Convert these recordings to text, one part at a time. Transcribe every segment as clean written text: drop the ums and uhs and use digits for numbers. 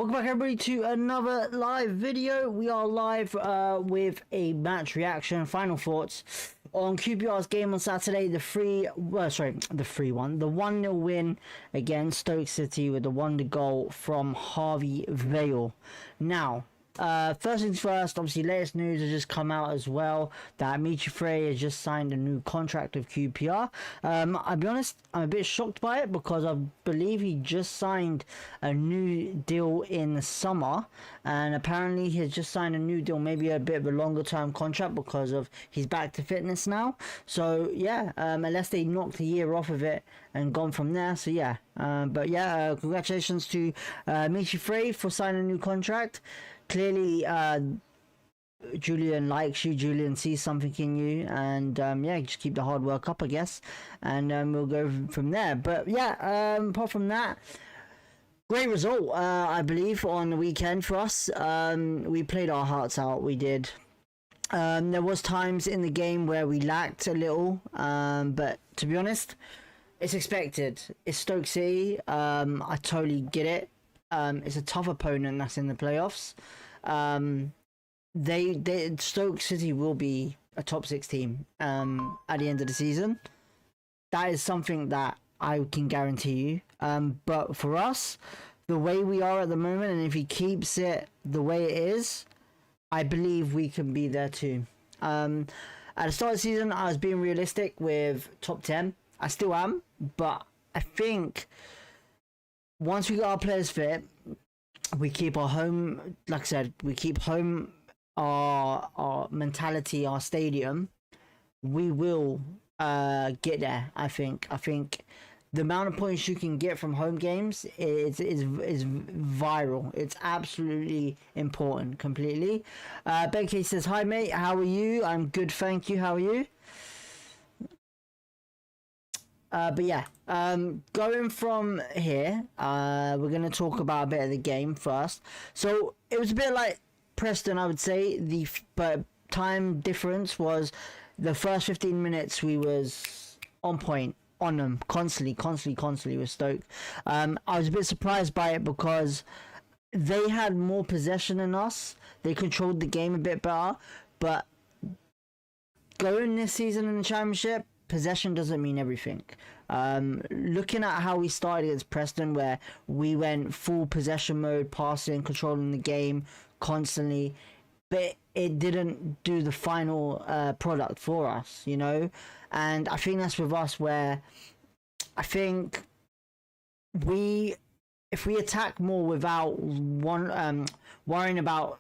Welcome back everybody to another live video. We are live with a match reaction, final thoughts on QPR's game on Saturday. The 1-0 win against Stoke City with the wonder goal from Harvey Vale. Now, first things first, obviously latest news has just come out as well that Michi Frey has just signed a new contract with QPR. I'll be honest, I'm a bit shocked by it because I believe he just signed a new deal in the summer, and apparently he has just signed a new deal, maybe a bit of a longer term contract because of he's back to fitness now. So yeah, unless they knocked a year off of it and gone from there. So yeah, congratulations to Michi Frey for signing a new contract. Clearly, Julian likes you. Julian sees something in you, and yeah, just keep the hard work up, I guess, and we'll go from there. But yeah, apart from that, great result, I believe, on the weekend for us. We played our hearts out. We did. There was times in the game where we lacked a little, but to be honest, it's expected. It's Stoke City. I totally get it. It's a tough opponent that's in the playoffs. Stoke City will be a top 6 team at the end of the season. That is something that I can guarantee you. But for us, the way we are at the moment, and if he keeps it the way it is, I believe we can be there too. At the start of the season, I was being realistic with top 10. I still am, but I think once we get our players fit, we keep our home, like I said, we keep home our mentality, our stadium, we will get there. I think the amount of points you can get from home games is viral. It's absolutely important, completely. Becky says, hi mate, how are you? I'm good, thank you. How are you? But yeah, going from here, we're going to talk about a bit of the game first. So it was a bit like Preston, I would say. But time difference was the first 15 minutes we was on point, on them, constantly with Stoke. I was a bit surprised by it because they had more possession than us. They controlled the game a bit better. But going this season in the Championship, possession doesn't mean everything. Looking at how we started against Preston, where we went full possession mode, passing, controlling the game constantly, but it didn't do the final product for us, you know. And I think that's with us, where I think if we attack more without worrying about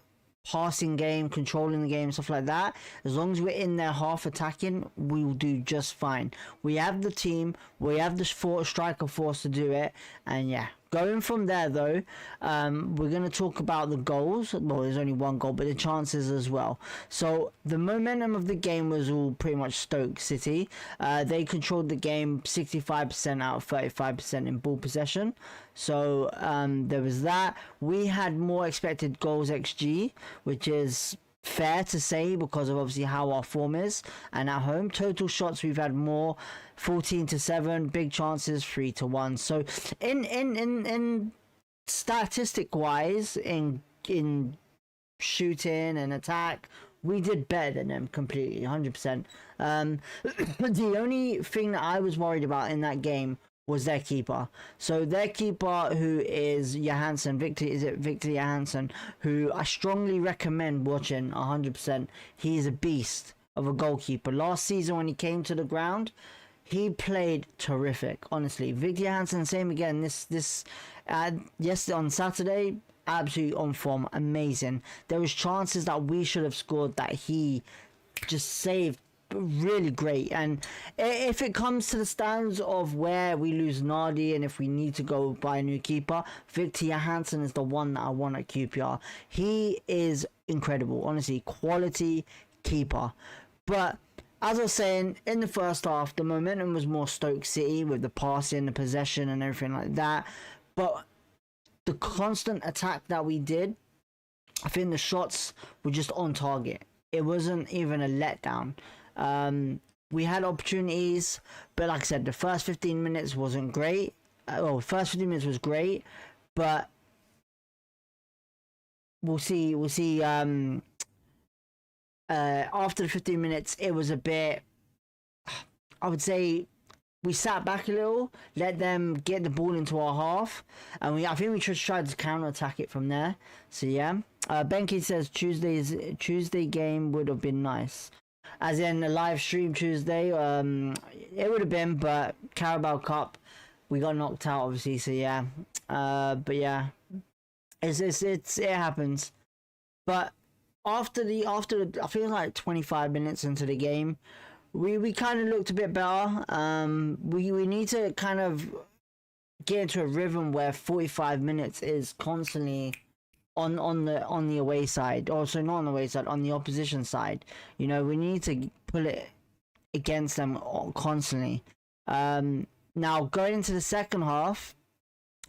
passing game, controlling the game, stuff like that, as long as we're in there half attacking, we will do just fine. We have the team, we have the striker force to do it. And yeah, going from there though, we're going to talk about the goals. Well, there's only one goal, but the chances as well. So the momentum of the game was all pretty much Stoke City. They controlled the game 65% out of 35% in ball possession. So there was that. We had more expected goals XG, which is fair to say because of obviously how our form is, and at home total shots we've had more, 14-7, big chances 3-1. So in statistic wise, in shooting and attack, we did better than them completely, 100%. The only thing that I was worried about in that game was their keeper. So their keeper, who is Johansson, Victor Johansson, who I strongly recommend watching 100%. He is a beast of a goalkeeper. Last season when he came to the ground, he played terrific, honestly. Victor Johansson, same again. Yes, on Saturday, absolutely on form, amazing. There was chances that we should have scored that he just saved. Really great. And if it comes to the stands of where we lose Nardi and if we need to go buy a new keeper, Victor Johansson is the one that I want at QPR. He is incredible, honestly, quality keeper. But as I was saying, in the first half, the momentum was more Stoke City with the passing, the possession and everything like that. But the constant attack that we did, I think the shots were just on target. It wasn't even a letdown. We had opportunities, but like I said, the first 15 minutes wasn't great. First 15 minutes was great, but we'll see. We'll see. After the 15 minutes, it was a bit. I would say we sat back a little, let them get the ball into our half, and I think we just tried to counter attack it from there. So yeah, Benki says Tuesday game would have been nice, as in a live stream Tuesday. It would have been, but Carabao Cup, we got knocked out obviously. So yeah, but yeah, it happens. But after I feel like 25 minutes into the game, we kind of looked a bit better. We need to kind of get into a rhythm where 45 minutes is constantly on the away side. Also not on the away side, on the opposition side. You know, we need to pull it against them constantly. Now going into the second half.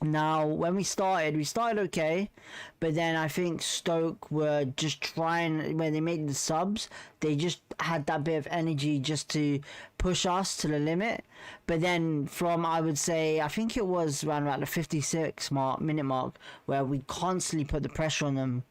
Now, when we started okay, but then I think Stoke were just trying, when they made the subs, they just had that bit of energy just to push us to the limit. But then from, I would say, I think it was around about the 56-minute mark, where we constantly put the pressure on them.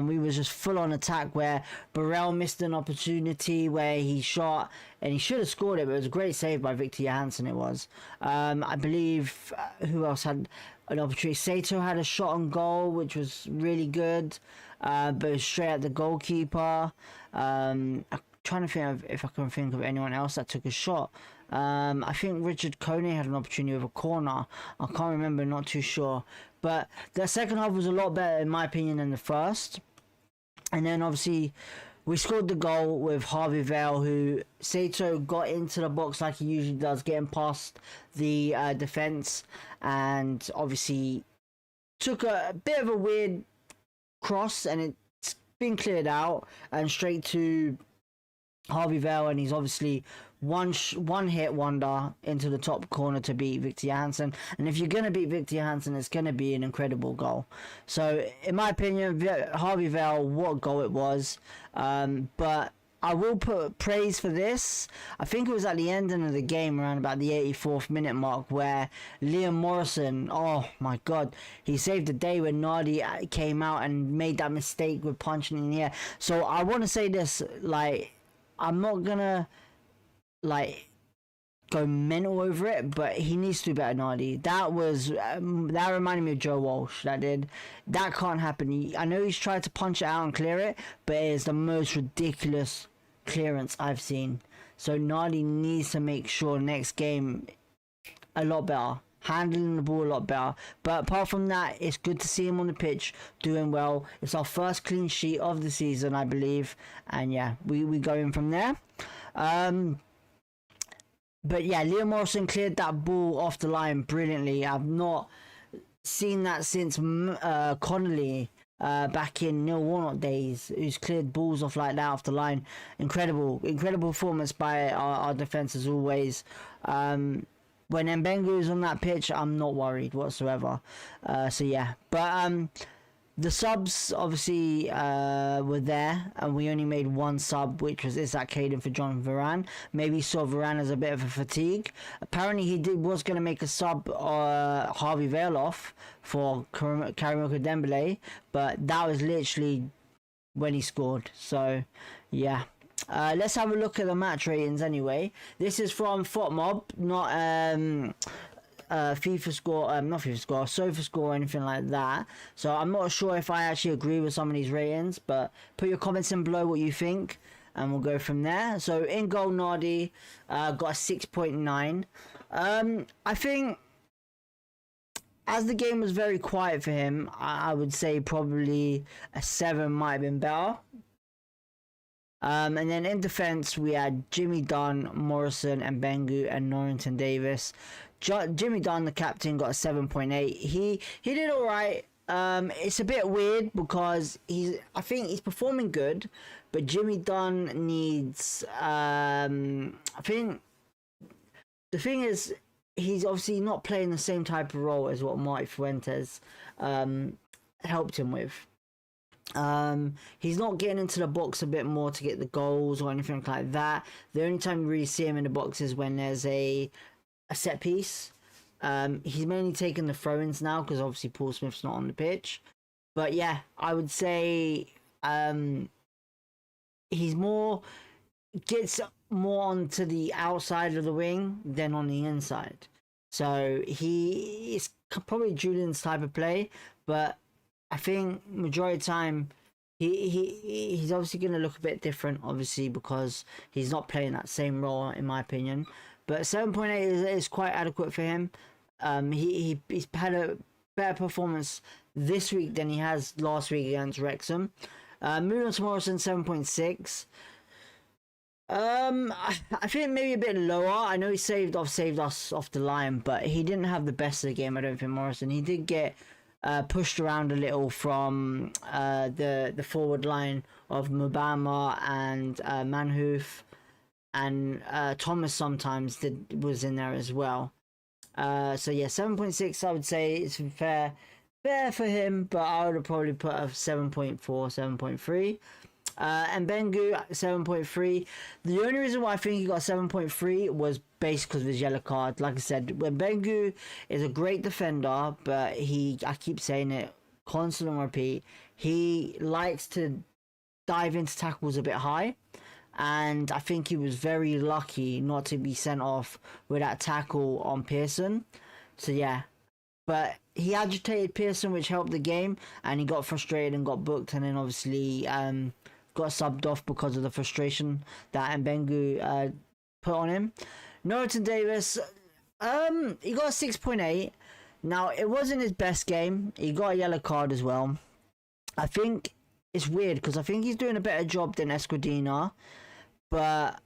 We was just full on attack where Burrell missed an opportunity where he shot and he should have scored it, but it was a great save by Victor Johansson. It was. I believe who else had an opportunity? Sato had a shot on goal, which was really good, but it was straight at the goalkeeper. I'm trying to think if I can think of anyone else that took a shot. I think Richard Coney had an opportunity with a corner. I can't remember, not too sure. But the second half was a lot better, in my opinion, than the first. And then, obviously, we scored the goal with Harvey Vale, who Sato got into the box like he usually does, getting past the defence. And, obviously, took a bit of a weird cross, and it's been cleared out. And straight to Harvey Vale, and he's obviously one hit wonder into the top corner to beat Victor Johansson. And if you're going to beat Victor Johansson, it's going to be an incredible goal. So in my opinion, Harvey Vale, what goal it was. But I will put praise for this. I think it was at the ending of the game, around about the 84th minute mark, where Liam Morrison, oh my god, he saved the day when Nardi came out and made that mistake with punching in the air. So I want to say this, like, I'm not gonna go mental over it, but he needs to do better, Nardi. That reminded me of Joe Walsh. That can't happen. I know he's tried to punch it out and clear it, but it is the most ridiculous clearance I've seen. So Nardi needs to make sure next game a lot better, handling the ball a lot better. But apart from that, it's good to see him on the pitch doing well. It's our first clean sheet of the season, I believe, and yeah, we go in from there. But yeah, Liam Morrison cleared that ball off the line brilliantly. I've not seen that since Connolly back in Neil Warnock days, who's cleared balls off like that off the line. Incredible performance by our defence as always. When Mbengu is on that pitch, I'm not worried whatsoever. So yeah, but the subs obviously were there, and we only made one sub, which was Isaac Hayden for John Varane. Maybe saw Varane as a bit of a fatigue. Apparently he was going to make a sub Harvey Vale off for Karimoko Dembele, but that was literally when he scored. So yeah. Let's have a look at the match ratings anyway. This is from FotMob, not FIFA score, not FIFA score, Sofa score or anything like that. So I'm not sure if I actually agree with some of these ratings, but put your comments in below what you think and we'll go from there. So in goal, Nardi got a 6.9. I think as the game was very quiet for him, I would say probably a 7 might have been better. And then in defence, we had Jimmy Dunn, Morrison, and Mbengu, and Norrington Davis. Jimmy Dunn, the captain, got a 7.8. He did all right. It's a bit weird because I think he's performing good, but Jimmy Dunn needs. I think the thing is, he's obviously not playing the same type of role as what Marty Fuentes helped him with. He's not getting into the box a bit more to get the goals or anything like that. The only time you really see him in the box is when there's a set piece. He's mainly taking the throw-ins now because obviously Paul Smith's not on the pitch. But yeah, I would say he's more gets more onto the outside of the wing than on the inside. So he is probably Julian's type of play, but I think majority of the time he's obviously going to look a bit different, obviously because he's not playing that same role in my opinion. But 7.8 is quite adequate for him. He's had a better performance this week than he has last week against Wrexham. Moving on to Morrison, 7.6. I think maybe a bit lower. I know he saved us off the line, but he didn't have the best of the game. I don't think Morrison. He did get pushed around a little from the forward line of Mubama and Manhoof, and Thomas sometimes was in there as well. So yeah, 7.6 I would say is fair for him, but I would have probably put a 7.4, 7.3. And Bengu 7.3. The only reason why I think he got 7.3 was based because of his yellow card. Like I said, when Bengu is a great defender, but I keep saying it, constant on repeat, he likes to dive into tackles a bit high. And I think he was very lucky not to be sent off with that tackle on Pearson. So yeah, but he agitated Pearson, which helped the game, and he got frustrated and got booked, and then obviously got subbed off because of the frustration that Mbengu put on him. Norton Davis, he got a 6.8. Now, it wasn't his best game. He got a yellow card as well. I think it's weird because I think he's doing a better job than Escudina, but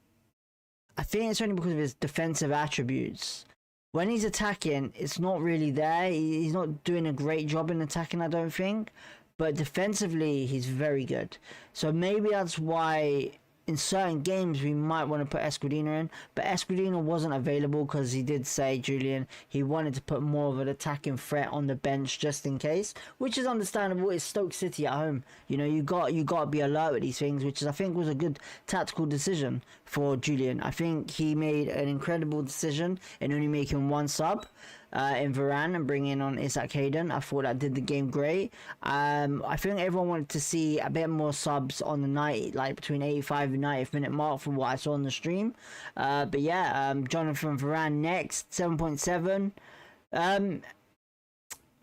I think it's only because of his defensive attributes. When he's attacking, it's not really there. He's not doing a great job in attacking, I don't think. But defensively, he's very good. So maybe that's why in certain games we might want to put Escudina in. But Escudina wasn't available because he did say, Julian, he wanted to put more of an attacking threat on the bench just in case. Which is understandable. It's Stoke City at home. You know, you got to be alert with these things, which I think was a good tactical decision for Julian. I think he made an incredible decision in only making one sub. In Varane and bringing on Isaac Hayden. I thought that did the game great. I think everyone wanted to see a bit more subs on the night, like between 85 and 90th minute mark from what I saw on the stream. But yeah, Jonathan Varane next, 7.7.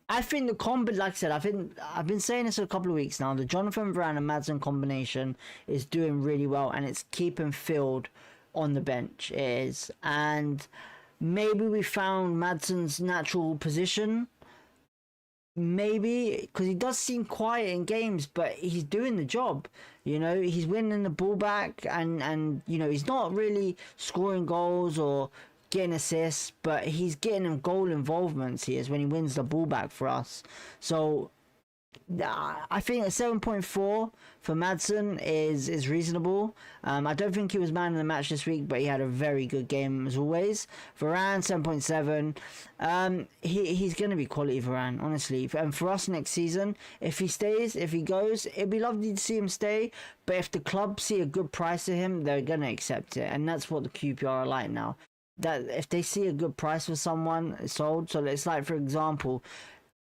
I think the combo, like I said, I've been saying this for a couple of weeks now. The Jonathan Varane and Maddison combination is doing really well, and it's keeping Field on the bench. It is, and maybe we found Madson's natural position. Maybe, because he does seem quiet in games, but he's doing the job. You know, he's winning the ball back, and you know, he's not really scoring goals or getting assists, but he's getting them goal involvements. He is when he wins the ball back for us. So I think a 7.4 for Maddison is reasonable. I don't think he was man of the match this week, but he had a very good game as always. Varane 7.7. He's going to be quality Varane, honestly. And for us next season, if he stays, if he goes, it'd be lovely to see him stay. But if the club see a good price to him, they're going to accept it. And that's what the QPR are like now. That if they see a good price for someone, it's sold. So it's like, for example,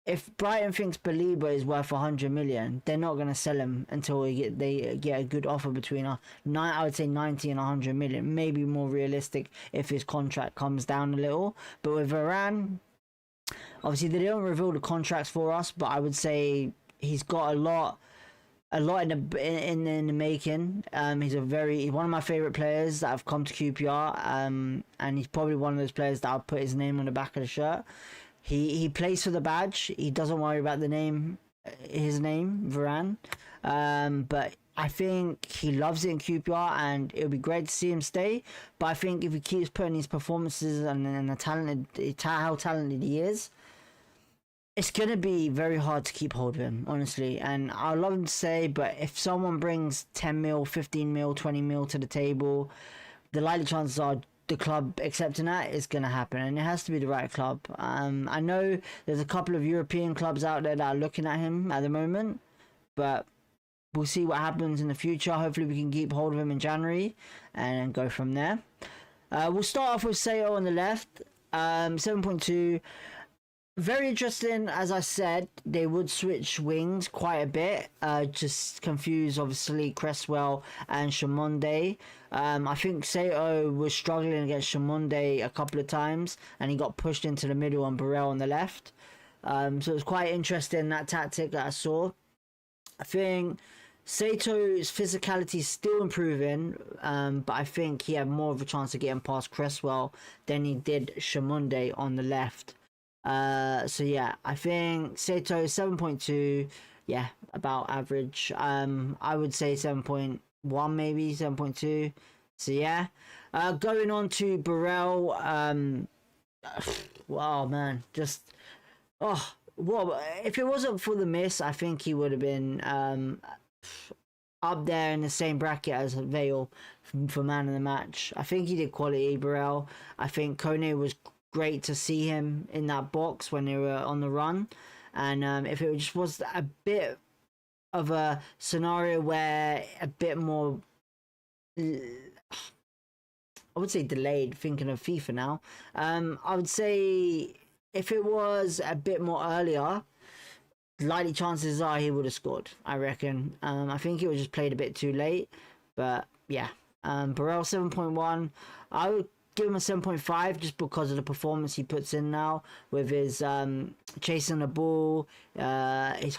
if Brighton thinks Baliba is worth 100 million, they're not going to sell him until they get a good offer between I would say 90 and 100 million. Maybe more realistic if his contract comes down a little. But with Varane, obviously they don't reveal the contracts for us, but I would say he's got a lot in the making. He's one of my favorite players that have come to QPR. And he's probably one of those players that I'll put his name on the back of the shirt. He plays for the badge. He doesn't worry about his name, Varane. But I think he loves it in QPR, and it would be great to see him stay. But I think if he keeps putting these performances and how talented he is, it's going to be very hard to keep hold of him, honestly. And I love him to say, but if someone brings 10 mil, 15 mil, 20 mil to the table, the likely chances are the club accepting that is going to happen, and it has to be the right club. I know there's a couple of European clubs out there that are looking at him at the moment, but we'll see what happens in the future. Hopefully we can keep hold of him in January and go from there. We'll start off with Sayo on the left, 7.2. Very interesting. As I said, they would switch wings quite a bit. Just confuse obviously Cresswell and Shamonde. I think Sato was struggling against Shamonde a couple of times, and he got pushed into the middle on Burrell on the left. So it was quite interesting, that tactic that I saw. I think Sato's physicality is still improving, but I think he had more of a chance of getting past Cresswell than he did Shamonde on the left. So yeah, I think Sato 7.2, yeah, about average. I would say 7.1, maybe 7.2. So yeah, going on to Burrell. Wow, man, just well, if it wasn't for the miss, I think he would have been up there in the same bracket as Vale for man of the match. I think he did quality, Burrell. I think Kone was great to see him in that box when they were on the run. And if it just was a bit of a scenario where a bit more, I would say delayed, thinking of FIFA now, I would say if it was a bit more earlier, likely chances are he would have scored, I reckon. I think it was just played a bit too late. But yeah, Burrell 7.1. I would give him a 7.5 just because of the performance he puts in now with his chasing the ball. He's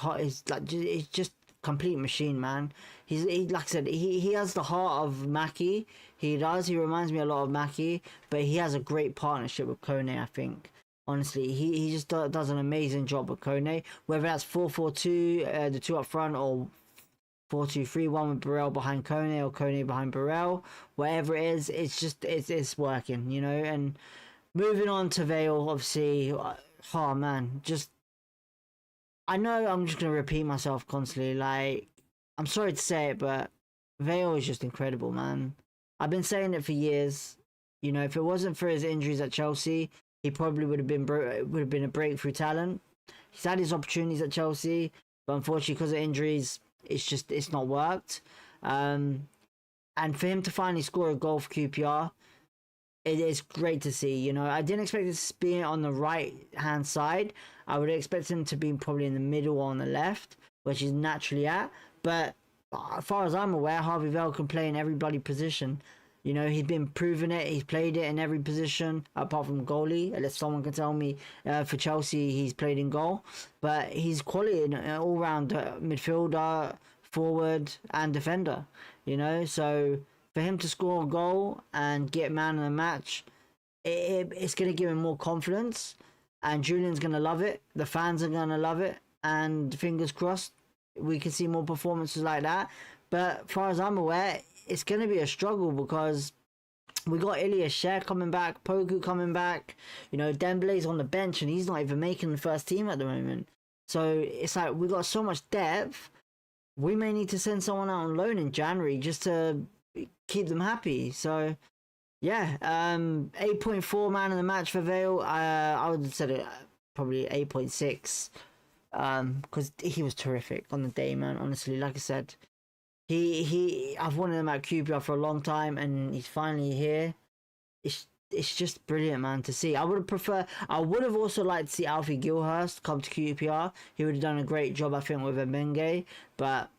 just complete machine, man. He like I said, he has the heart of Mackie. He does. He reminds me a lot of Mackie, but he has a great partnership with Kone, I think. Honestly, he just does an amazing job with Kone. Whether that's 4-4-2, the two up front, or 4-2-3-1 with Burrell behind Kone, or Kone behind Burrell, whatever it is, it's working, you know. And moving on to Vale, obviously, oh man, just I know I'm just gonna repeat myself constantly. Like, I'm sorry to say it, but Vale is just incredible, man. I've been saying it for years. You know, if it wasn't for his injuries at Chelsea, he probably would have been a breakthrough talent. He's had his opportunities at Chelsea, but unfortunately, because of injuries, it's not worked. And for him to finally score a goal for QPR, it is great to see. You know, I didn't expect it to be on the right hand side. I would expect him to be probably in the middle or on the left, which he's naturally at. But as far as I'm aware, Harvey Vale can play in every bloody position. You know, he's been proving it. He's played it in every position apart from goalie. Unless someone can tell me for Chelsea he's played in goal. But he's quality in all-round midfielder, forward and defender. You know, so for him to score a goal and get man of the match, it's going to give him more confidence. And Julian's going to love it. The fans are going to love it. And fingers crossed, we can see more performances like that. But as far as I'm aware, it's going to be a struggle because we got Ilias Share coming back, Poku coming back. You know, Dembele's on the bench and he's not even making the first team at the moment. So it's like we got so much depth. We may need to send someone out on loan in January just to keep them happy. So yeah, 8.4 man of the match for Vale. I would have said it probably 8.6 because he was terrific on the day, man. Honestly, like I said, I've wanted him at QPR for a long time, and he's finally here. It's just brilliant, man, to see. I would have also liked to see Alfie Gilhurst come to QPR. He would have done a great job, I think, with Mbengue. But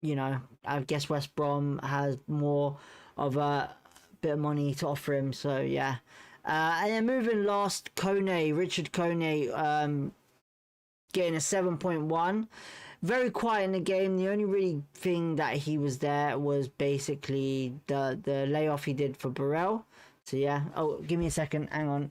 you know, I guess West Brom has more of a bit of money to offer him. So yeah. And then moving last, Richard Kone, getting a 7.1. Very quiet in the game. The only really thing that he was there was basically the layoff he did for Burrell. So yeah. Oh, give me a second. Hang on.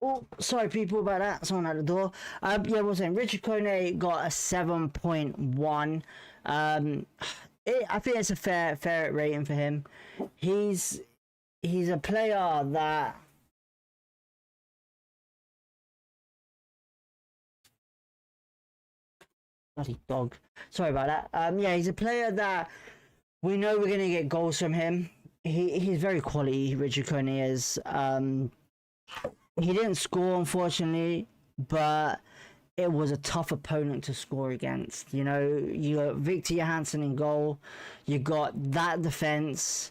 Oh, sorry, people, about that. Someone at the door. Yeah, I was saying Richard Kone got a 7.1. I think it's a fair rating for him. He's a player that bloody dog. Sorry about that. Yeah, he's a player that we know we're gonna get goals from him. he's very quality. Richard Coney is. He didn't score, unfortunately, but it was a tough opponent to score against. You know, you got Victor Johansson in goal, you got that defense.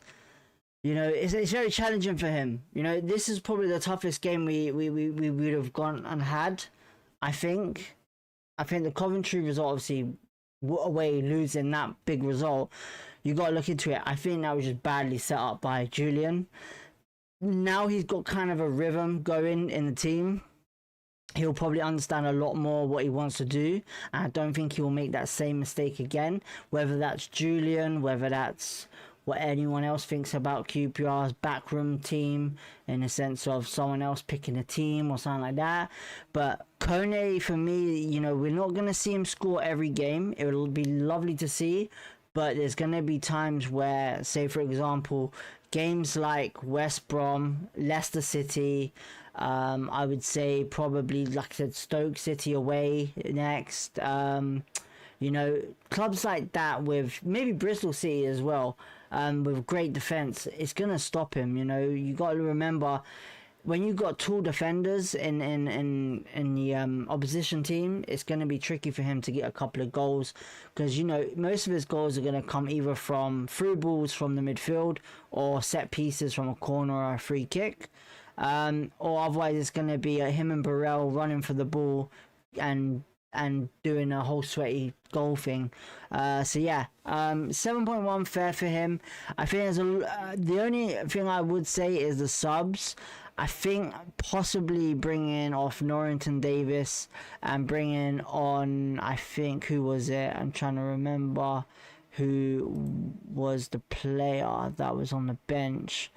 You know, it's very challenging for him. You know, this is probably the toughest game we would have gone and had. I think. I think the Coventry result, obviously, away losing that big result, you got to look into it. I think that was just badly set up by Julian. Now he's got kind of a rhythm going in the team. He'll probably understand a lot more what he wants to do. And I don't think he will make that same mistake again. Whether that's Julian, whether that's what anyone else thinks about QPR's backroom team, in the sense of someone else picking a team or something like that. But Kone, for me, you know, we're not going to see him score every game. It will be lovely to see. But there's going to be times where, say, for example, games like West Brom, Leicester City, I would say probably, like I said, Stoke City away next. You know, clubs like that, with maybe Bristol City as well, with great defence, it's going to stop him. You know, you got to remember, when you got tall defenders in the opposition team, it's going to be tricky for him to get a couple of goals, because, you know, most of his goals are going to come either from through balls from the midfield or set pieces from a corner or a free kick, or otherwise it's going to be him and Burrell running for the ball and doing a whole sweaty goal thing. So yeah, 7.1 fair for him. I think the only thing I would say is the subs. I think possibly bringing off Norrington Davis and bringing on, I think, who was it? I'm trying to remember who was the player that was on the bench.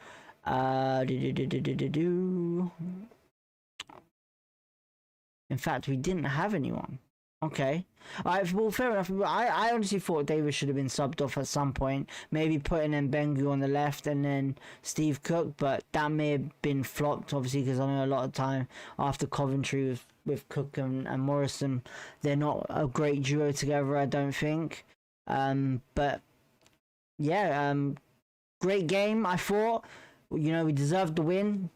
In fact, we didn't have anyone. Okay. Alright, well, fair enough. I honestly thought Davis should have been subbed off at some point. Maybe putting in Bengu on the left and then Steve Cook, but that may have been flopped, obviously, because I know a lot of time after Coventry with Cook and Morrison, they're not a great duo together, I don't think. But yeah, great game, I thought. You know, we deserved the win.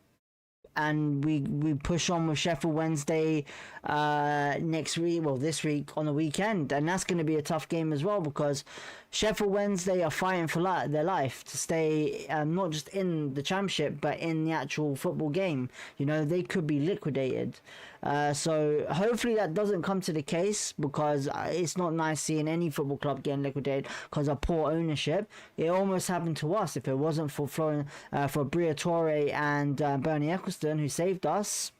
And we push on with Sheffield Wednesday next week, well, this week on the weekend. And that's going to be a tough game as well, because Sheffield Wednesday are fighting for their life to stay not just in the championship, but in the actual football game. You know, they could be liquidated. So hopefully that doesn't come to the case, because it's not nice seeing any football club getting liquidated because of poor ownership. It almost happened to us. If it wasn't for for Briatore and Bernie Eccleston, who saved us,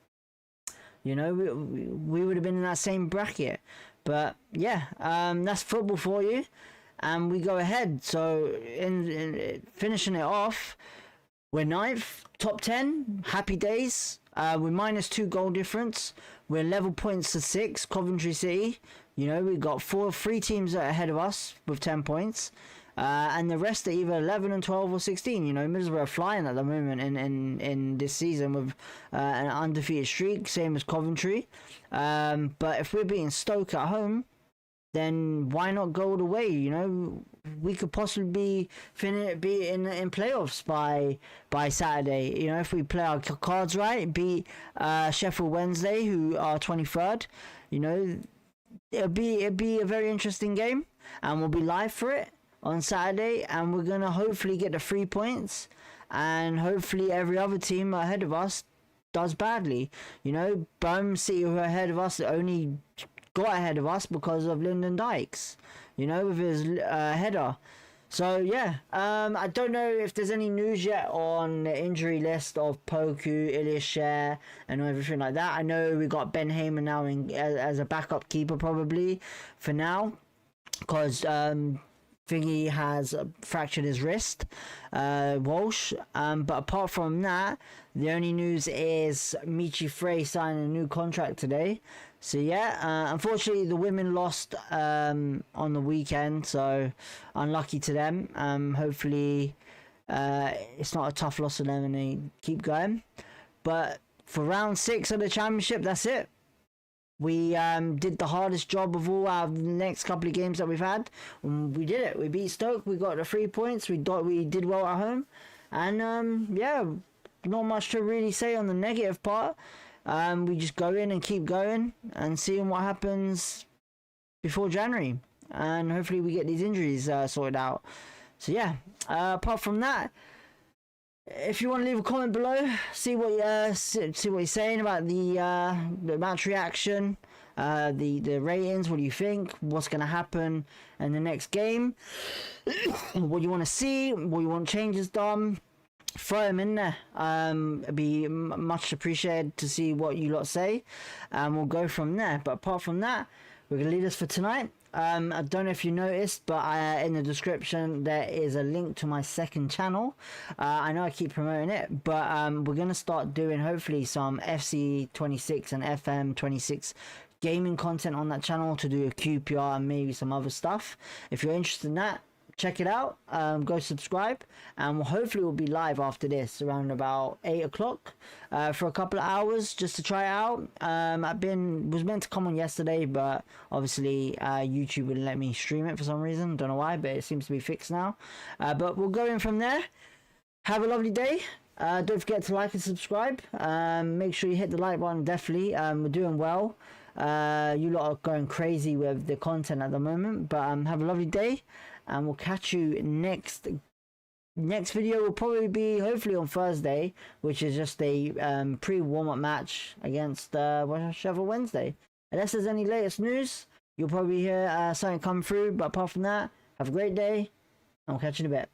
you know, we would have been in that same bracket. But yeah, that's football for you. And we go ahead. So in finishing it off, we're 9th, top 10, happy days. We're -2 goal difference. We're level points to 6, Coventry City. You know, we've got three teams ahead of us with 10 points. And the rest are either 11 and 12 or 16. You know, Middlesbrough are flying at the moment in this season with an undefeated streak, same as Coventry. But if we're beating Stoke at home, then why not go all the way? You know, we could possibly be in playoffs by Saturday. You know, if we play our cards right, beat Sheffield Wednesday, who are 23rd. You know, it'll be a very interesting game, and we'll be live for it on Saturday, and we're gonna hopefully get the 3 points, and hopefully every other team ahead of us does badly. You know, Birmingham City, who are ahead of us, only got ahead of us because of Lyndon Dykes, you know, with his header. So yeah, I don't know if there's any news yet on the injury list of Poku, Ilyasher, and everything like that. I know we got Ben Heyman now as a backup keeper probably for now, because Thingy has fractured his wrist, Walsh. But apart from that, the only news is Michi Frey signing a new contract today. So yeah, unfortunately the women lost on the weekend, so unlucky to them. Hopefully it's not a tough loss for them and they keep going. But for round 6 of the championship, that's it. We did the hardest job of all our next couple of games that we've had. We did it. We beat Stoke. We got the 3 points. We did well at home. And yeah, not much to really say on the negative part. We just go in and keep going and seeing what happens before January, and hopefully we get these injuries sorted out. So yeah, apart from that, if you want to leave a comment below, see what you're saying about the match reaction, the ratings. What do you think? What's going to happen in the next game? What do you want to see? What do you want changes done? Throw them in there. It'd be much appreciated to see what you lot say, and we'll go from there. But apart from that, we're gonna leave this for tonight. I don't know if you noticed, but in the description there is a link to my second channel. I know I keep promoting it, but we're gonna start doing hopefully some FC26 and FM26 gaming content on that channel, to do a QPR and maybe some other stuff. If you're interested in that, check it out. Go subscribe, and hopefully we'll be live after this around about 8 o'clock for a couple of hours just to try it out. Was meant to come on yesterday, but obviously YouTube wouldn't let me stream it for some reason. Don't know why, but it seems to be fixed now. But we'll go in from there. Have a lovely day. Don't forget to like and subscribe. Make sure you hit the like button, definitely. We're doing well. You lot are going crazy with the content at the moment, but have a lovely day, and we'll catch you next video. Will probably be hopefully on Thursday, which is just a pre-warm-up match against Sheffield Wednesday. Unless there's any latest news, you'll probably hear something come through. But apart from that, have a great day, and we'll catch you in a bit.